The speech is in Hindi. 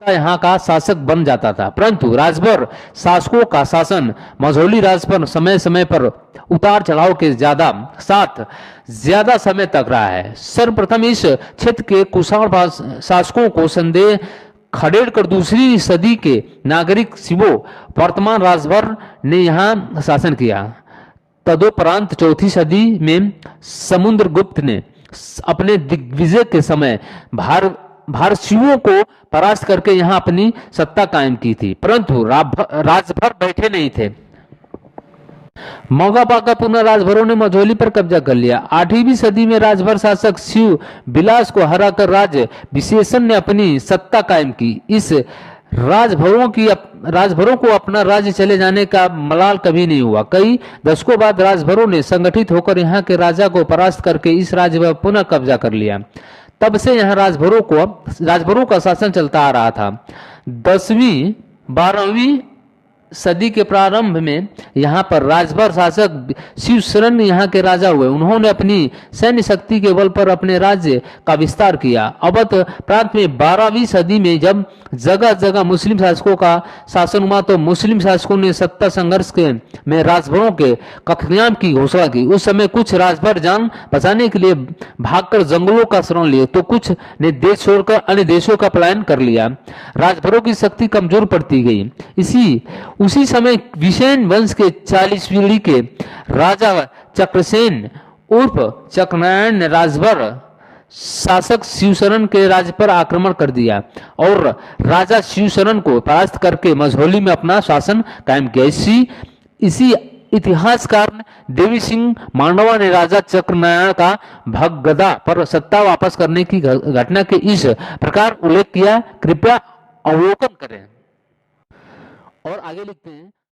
यहाँ का शासक बन जाता था। परंतु राजभर शासकों का शासन मझौली राज पर समय समय पर उतार चढ़ाव के साथ ज्यादा समय तक रहा है। सर्वप्रथम इस क्षेत्र के कुषाण शासकों को संदेह खदेड़ कर दूसरी सदी के नागरिक शिवो वर्तमान राजभर ने यहाँ शासन किया। तदोपरांत चौथी सदी में समुद्रगुप्त ने अपने दिग्विजय के समय भारतीयों को परास्त करके यहाँ अपनी सत्ता कायम की थी, परंतु राजभर बैठे नहीं थे। मौका पाकर पुनः राजभरों ने मझौली पर कब्जा कर लिया। 8वीं सदी में राजभर शासक शिव बिलास को हराकर राज विशेषण ने अपनी सत्ता कायम की। इस राजभरों को अपना राज्य चले जाने का मलाल कभी नहीं हुआ। कई दशकों बाद राजभरों ने संगठित होकर यहाँ के राजा को परास्त करके इस राज्य पर पुनः कब्जा कर लिया। तब से यहाँ राजभरों का शासन चलता आ रहा था। 10वीं 12वीं सदी के प्रारंभ में यहाँ पर राजभर शासक शिवशरण यहाँ के राजा हुए। उन्होंने अपनी सैन्य शक्ति के बल पर अपने राज्य का विस्तार किया। अवध प्रांत में 12वीं सदी में जब जगह जगह मुस्लिम शासकों का शासन हुआ तो मुस्लिम शासकों ने सत्ता संघर्ष में राजभरों के कत्लेआम की घोषणा की। उस समय कुछ राजभर जान बचाने के लिए भागकर जंगलों का शरण लिए तो कुछ ने देश छोड़कर अन्य देशों का पलायन कर लिया। राजभरों की शक्ति कमजोर पड़ती गई। उसी समय विषेण वंश के 40 पीढ़ी के राजा चक्रसेन उर्फ चक्रनारायण ने राजभर शासक शिवशरण के राज्य पर आक्रमण कर दिया और राजा शिवशरण को परास्त करके मझौली में अपना शासन कायम किया। इसी इतिहासकार देवी सिंह मांडवा ने राजा चक्रनारायण का भगगदा पर सत्ता वापस करने की घटना के इस प्रकार उल्लेख किया। कृपया अवलोकन करें। और आगे लिखते हैं।